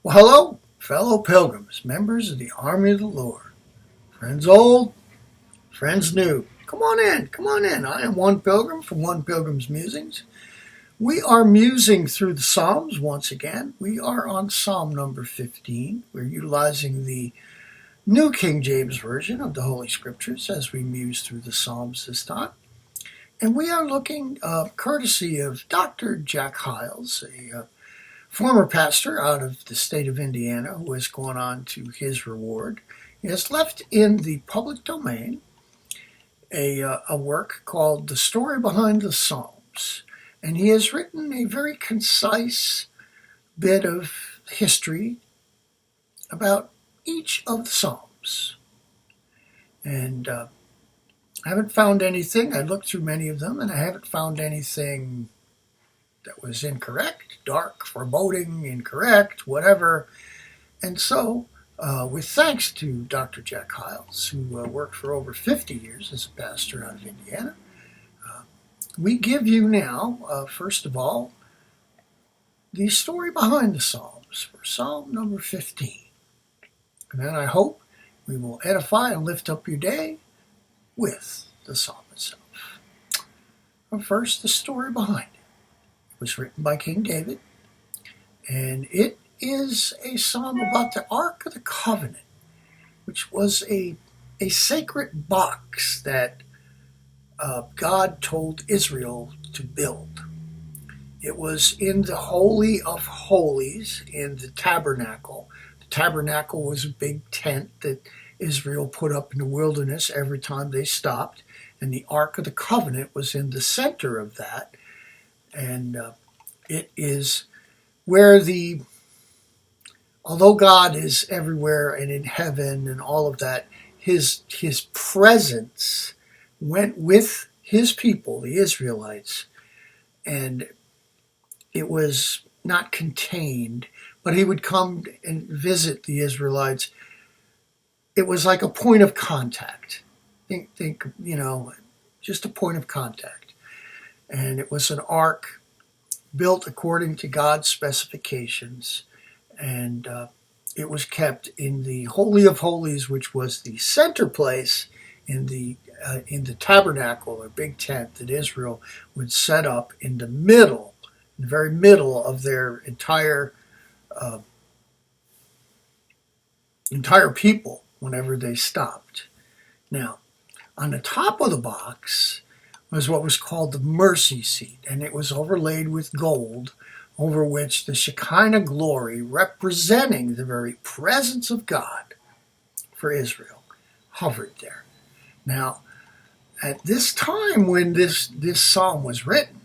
Well, hello, fellow pilgrims, members of the army of the Lord, friends old, friends new. Come on in, come on in. I am one pilgrim from One Pilgrim's Musings. We are musing through the Psalms once again. We are on Psalm number 15. We're utilizing the New King James Version of the Holy Scriptures as we muse through the Psalms this time. And we are looking, courtesy of Dr. Jack Hyles, a former pastor out of the state of Indiana who has gone on to his reward. He has left in the public domain a work called The Story Behind the Psalms. And he has written a very concise bit of history about each of the Psalms. And I haven't found anything. I looked through many of them, and I haven't found anything that was incorrect, dark, foreboding, incorrect, whatever. And so, with thanks to Dr. Jack Hyles, who worked for over 50 years as a pastor out of Indiana, we give you now, first of all, the story behind the Psalms for Psalm number 15. And then I hope we will edify and lift up your day with the psalm itself. But first, the story behind it. It was written by King David, and it is a psalm about the Ark of the Covenant, which was a sacred box that God told Israel to build. It was in the Holy of Holies in the tabernacle. The tabernacle was a big tent that Israel put up in the wilderness every time they stopped, and the Ark of the Covenant was in the center of that. And it is where although God is everywhere and in heaven and all of that, his presence went with his people, the Israelites, and it was not contained, but he would come and visit the Israelites. It was like a point of contact. Think, just a point of contact. And it was an ark built according to God's specifications, and it was kept in the Holy of Holies, which was the center place in the tabernacle, or big tent that Israel would set up in the very middle of their entire people whenever they stopped. Now, on the top of the box was what was called the mercy seat, and it was overlaid with gold, over which the Shekinah glory, representing the very presence of God for Israel, hovered there. Now, at this time when this psalm was written,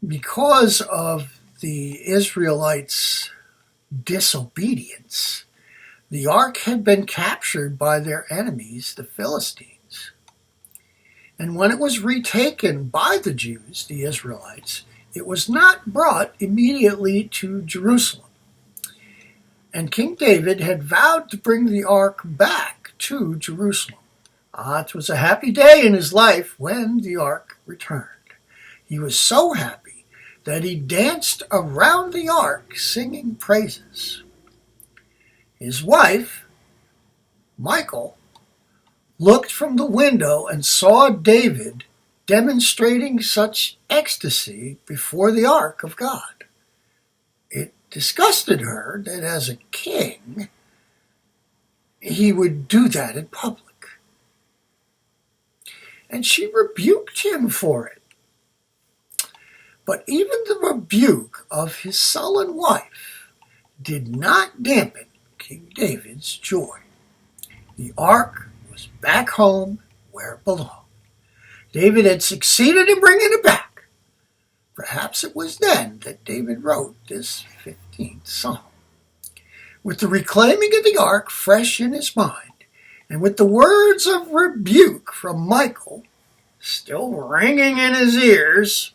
because of the Israelites' disobedience, the ark had been captured by their enemies, the Philistines. And when it was retaken by the Jews, the Israelites, it was not brought immediately to Jerusalem. And King David had vowed to bring the ark back to Jerusalem. It was a happy day in his life when the ark returned. He was so happy that he danced around the ark singing praises. His wife, Michal, looked from the window and saw David demonstrating such ecstasy before the ark of God. It disgusted her that as a king, he would do that in public. And she rebuked him for it. But even the rebuke of his sullen wife did not dampen King David's joy. The ark was back home where it belonged. David had succeeded in bringing it back. Perhaps it was then that David wrote this 15th Psalm. With the reclaiming of the ark fresh in his mind, and with the words of rebuke from Michal still ringing in his ears,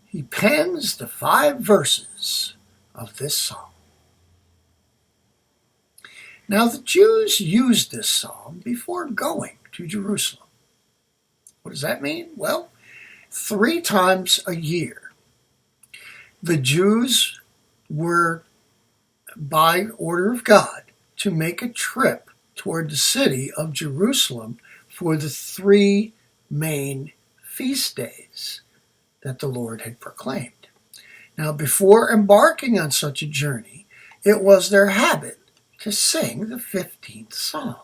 he pens the 5 verses of this psalm. Now, the Jews used this psalm before going to Jerusalem. What does that mean? Well, 3 times a year, the Jews were by order of God, to make a trip toward the city of Jerusalem for the 3 main feast days that the Lord had proclaimed. Now, before embarking on such a journey, it was their habit to sing the 15th Psalm.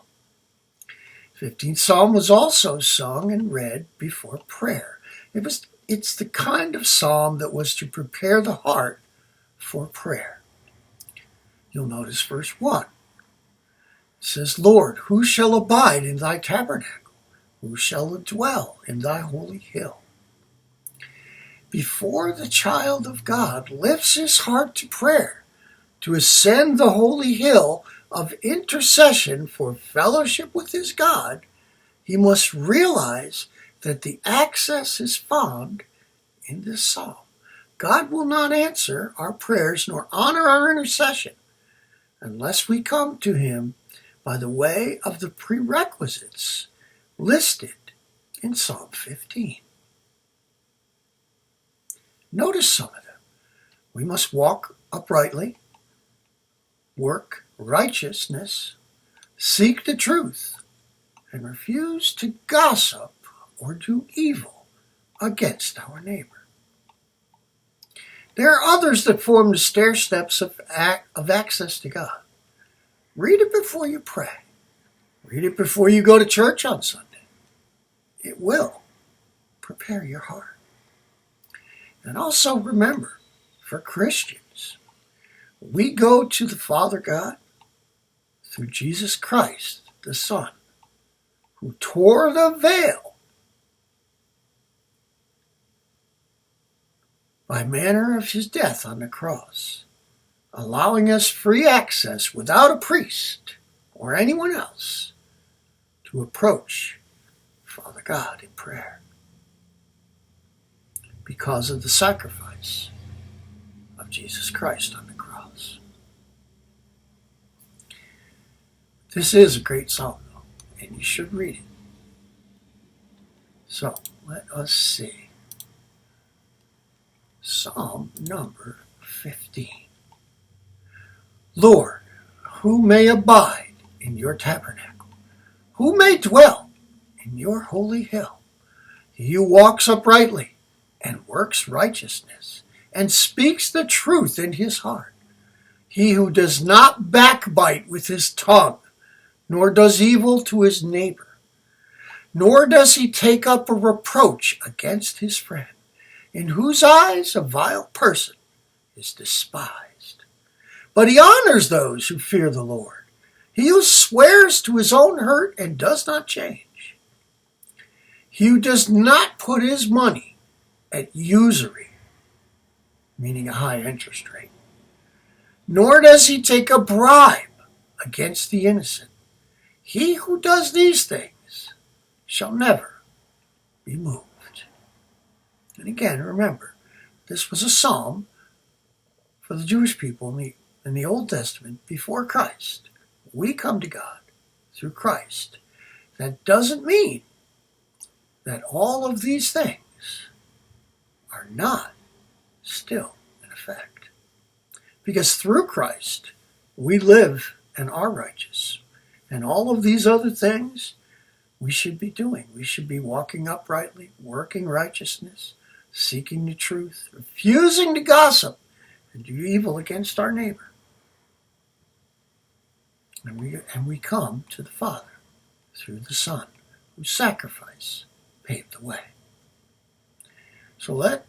The 15th Psalm was also sung and read before prayer. It's the kind of psalm that was to prepare the heart for prayer. You'll notice verse 1. It says, Lord, who shall abide in thy tabernacle? Who shall dwell in thy holy hill? Before the child of God lifts his heart to prayer, to ascend the holy hill of intercession for fellowship with his God, he must realize that the access is found in this psalm. God will not answer our prayers nor honor our intercession unless we come to him by the way of the prerequisites listed in Psalm 15. Notice some of them. We must walk uprightly, work righteousness, seek the truth, and refuse to gossip or do evil against our neighbor. There are others that form the stair steps of access to God. Read it before you pray. Read it before you go to church on Sunday. It will prepare your heart. And also remember, for Christians, we go to the Father God through Jesus Christ, the Son, who tore the veil by manner of his death on the cross, allowing us free access without a priest or anyone else to approach Father God in prayer because of the sacrifice of Jesus Christ on the cross. This is a great psalm, though, and you should read it. So, let us see. Psalm number 15. Lord, who may abide in your tabernacle? Who may dwell in your holy hill? He who walks uprightly and works righteousness and speaks the truth in his heart. He who does not backbite with his tongue, nor does evil to his neighbor, nor does he take up a reproach against his friend, in whose eyes a vile person is despised. But he honors those who fear the Lord. He who swears to his own hurt and does not change. He who does not put his money at usury, meaning a high interest rate, nor does he take a bribe against the innocent. He who does these things shall never be moved. And again, remember, this was a psalm for the Jewish people in the Old Testament before Christ. We come to God through Christ. That doesn't mean that all of these things are not still in effect. Because through Christ, we live and are righteous. And all of these other things we should be doing. We should be walking uprightly, working righteousness, seeking the truth, refusing to gossip and do evil against our neighbor. And we come to the Father through the Son, whose sacrifice paved the way. So let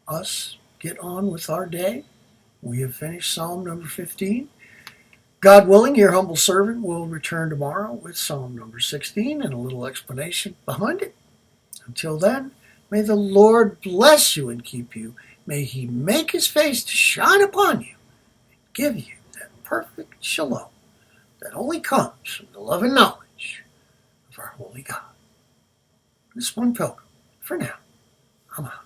us get on with our day. We have finished Psalm number 15. God willing, your humble servant will return tomorrow with Psalm number 16 and a little explanation behind it. Until then, may the Lord bless you and keep you. May he make his face to shine upon you and give you that perfect shalom that only comes from the love and knowledge of our holy God. This one pilgrim, for now, I'm out.